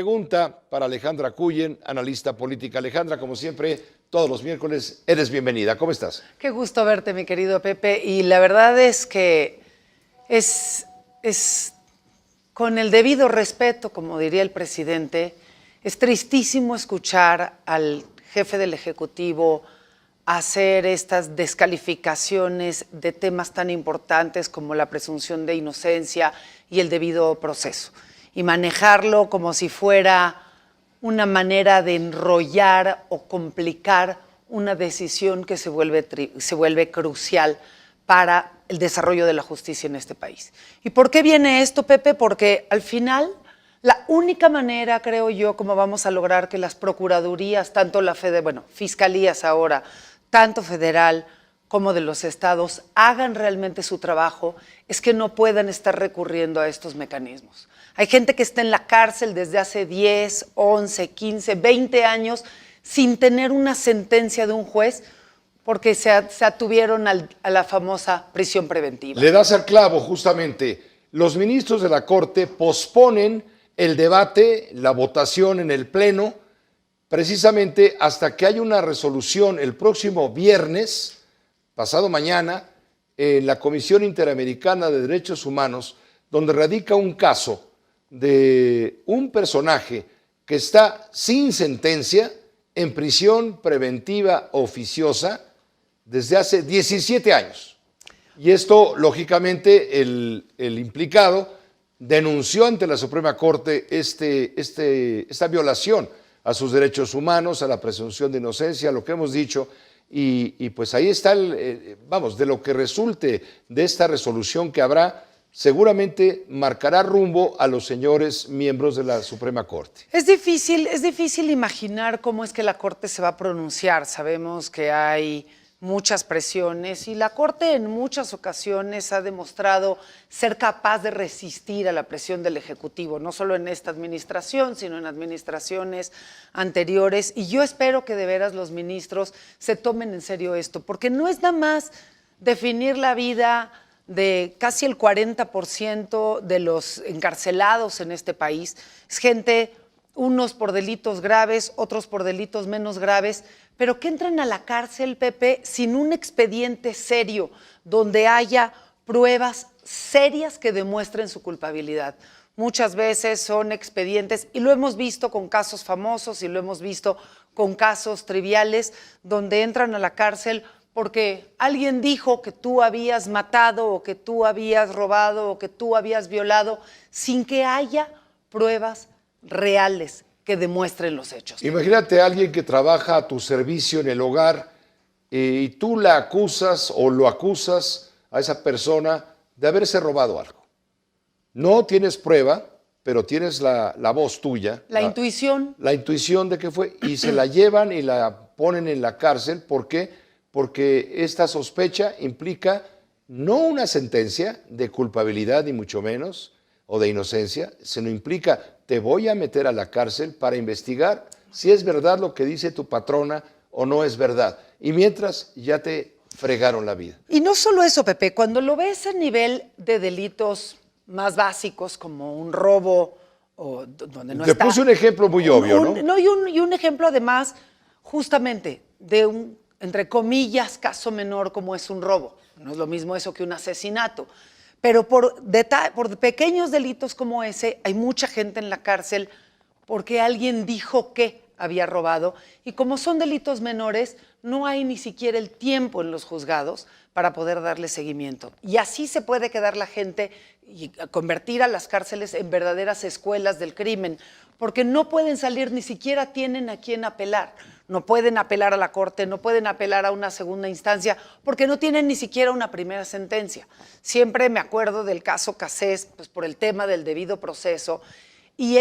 pregunta para Alejandra Cuyen, analista política. Alejandra, como siempre, todos los miércoles eres bienvenida. ¿Cómo estás? Qué gusto verte, mi querido Pepe. Y la verdad es que es con el debido respeto, como diría el presidente, es tristísimo escuchar al jefe del Ejecutivo hacer estas descalificaciones de temas tan importantes como la presunción de inocencia y el debido proceso, y manejarlo como si fuera una manera de enrollar o complicar una decisión que se vuelve crucial para el desarrollo de la justicia en este país. ¿Y por qué viene esto, Pepe? Porque al final la única manera, creo yo, como vamos a lograr que las procuradurías, tanto fiscalías ahora, tanto federal como de los estados, hagan realmente su trabajo, es que no puedan estar recurriendo a estos mecanismos. Hay gente que está en la cárcel desde hace 10, 11, 15, 20 años sin tener una sentencia de un juez porque se atuvieron a la famosa prisión preventiva. Le das al clavo, justamente. Los ministros de la Corte posponen el debate, la votación en el Pleno, precisamente hasta que haya una resolución el próximo viernes, pasado mañana, en la Comisión Interamericana de Derechos Humanos, donde radica un caso de un personaje que está sin sentencia en prisión preventiva oficiosa desde hace 17 años. Y esto, lógicamente, el implicado denunció ante la Suprema Corte esta violación a sus derechos humanos, a la presunción de inocencia, lo que hemos dicho, y pues ahí está, de lo que resulte de esta resolución que habrá, seguramente marcará rumbo a los señores miembros de la Suprema Corte. Es difícil imaginar cómo es que la Corte se va a pronunciar. Sabemos que hay muchas presiones y la Corte en muchas ocasiones ha demostrado ser capaz de resistir a la presión del Ejecutivo, no solo en esta administración, sino en administraciones anteriores. Y yo espero que de veras los ministros se tomen en serio esto, porque no es nada más definir la vida de casi el 40% de los encarcelados en este país. Es gente, unos por delitos graves, otros por delitos menos graves, pero que entran a la cárcel, Pepe, sin un expediente serio, donde haya pruebas serias que demuestren su culpabilidad. Muchas veces son expedientes, y lo hemos visto con casos famosos y lo hemos visto con casos triviales, donde entran a la cárcel porque alguien dijo que tú habías matado o que tú habías robado o que tú habías violado, sin que haya pruebas reales que demuestren los hechos. Imagínate a alguien que trabaja a tu servicio en el hogar y tú la acusas o lo acusas a esa persona de haberse robado algo. No tienes prueba, pero tienes la voz tuya. La intuición. La intuición de que fue, y se la llevan y la ponen en la cárcel. ¿Por qué? Porque esta sospecha implica no una sentencia de culpabilidad, ni mucho menos, o de inocencia, sino implica, te voy a meter a la cárcel para investigar si es verdad lo que dice tu patrona o no es verdad. Y mientras ya te fregaron la vida. Y no solo eso, Pepe, cuando lo ves a nivel de delitos más básicos como un robo, o donde no Te está... puse un ejemplo muy obvio, ¿no? Y un ejemplo además, justamente, de un, entre comillas, caso menor como es un robo. No es lo mismo eso que un asesinato. Pero por pequeños delitos como ese, hay mucha gente en la cárcel porque alguien dijo que había robado. Y como son delitos menores, no hay ni siquiera el tiempo en los juzgados para poder darle seguimiento. Y así se puede quedar la gente y convertir a las cárceles en verdaderas escuelas del crimen, porque no pueden salir, ni siquiera tienen a quién apelar. No pueden apelar a la Corte, no pueden apelar a una segunda instancia, porque no tienen ni siquiera una primera sentencia. Siempre me acuerdo del caso Cassés, pues por el tema del debido proceso, y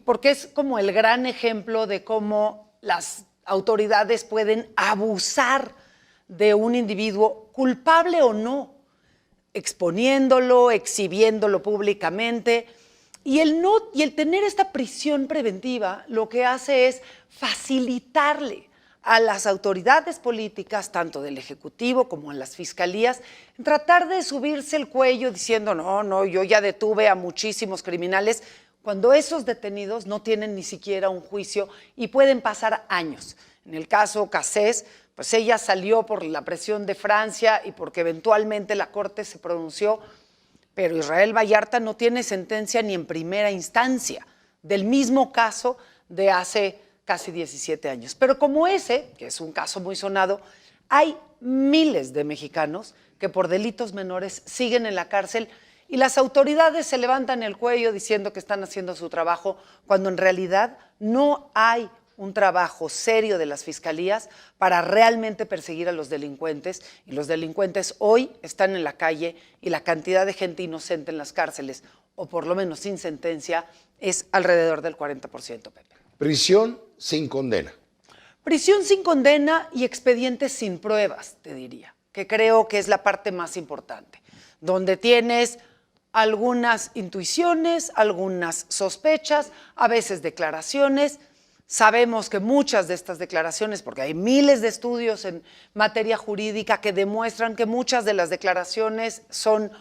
porque es como el gran ejemplo de cómo las autoridades pueden abusar de un individuo, culpable o no, exponiéndolo, exhibiéndolo públicamente. Y el tener esta prisión preventiva lo que hace es facilitarle a las autoridades políticas, tanto del Ejecutivo como a las fiscalías, tratar de subirse el cuello diciendo, no, yo ya detuve a muchísimos criminales, cuando esos detenidos no tienen ni siquiera un juicio y pueden pasar años. En el caso Cassés, pues ella salió por la presión de Francia y porque eventualmente la Corte se pronunció, pero Israel Vallarta no tiene sentencia ni en primera instancia del mismo caso de hace casi 17 años. Pero como ese, que es un caso muy sonado, hay miles de mexicanos que por delitos menores siguen en la cárcel y las autoridades se levantan el cuello diciendo que están haciendo su trabajo, cuando en realidad no hay un trabajo serio de las fiscalías para realmente perseguir a los delincuentes, y los delincuentes hoy están en la calle y la cantidad de gente inocente en las cárceles, o por lo menos sin sentencia, es alrededor del 40%, Pepe. Prisión sin condena. Prisión sin condena y expedientes sin pruebas, te diría, que creo que es la parte más importante, donde tienes algunas intuiciones, algunas sospechas, a veces declaraciones. Sabemos que muchas de estas declaraciones, porque hay miles de estudios en materia jurídica que demuestran que muchas de las declaraciones son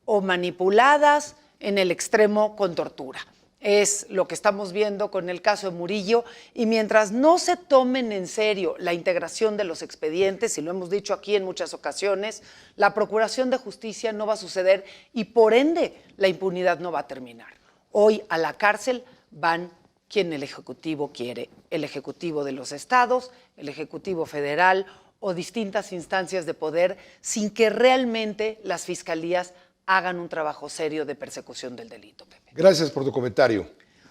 o manipuladas en el extremo con tortura. Es lo que estamos viendo con el caso de Murillo, y mientras no se tomen en serio la integración de los expedientes, y lo hemos dicho aquí en muchas ocasiones, la procuración de justicia no va a suceder y por ende la impunidad no va a terminar. Hoy a la cárcel van quien el Ejecutivo quiere, el Ejecutivo de los estados, el Ejecutivo federal o distintas instancias de poder, sin que realmente las fiscalías hagan un trabajo serio de persecución del delito, Pepe. Gracias por tu comentario.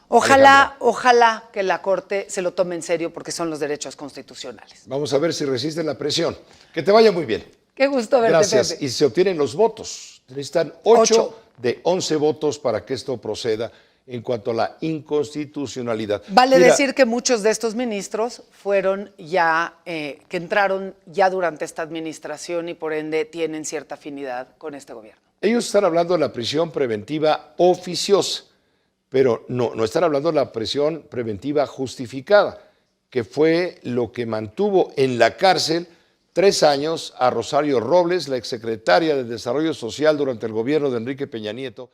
Ojalá que la Corte se lo tome en serio, porque son los derechos constitucionales. Vamos a ver si resisten la presión. Que te vaya muy bien. Qué gusto verte, Gracias. Pepe. Y se obtienen los votos. Necesitan 8 Ocho. de 11 votos para que esto proceda en cuanto a la inconstitucionalidad. Vale Mira, decir que muchos de estos ministros fueron ya, que entraron ya durante esta administración y por ende tienen cierta afinidad con este gobierno. ellos están hablando de la prisión preventiva oficiosa, pero no están hablando de la prisión preventiva justificada, que fue lo que mantuvo en la cárcel 3 años a Rosario Robles, la exsecretaria de Desarrollo Social durante el gobierno de Enrique Peña Nieto.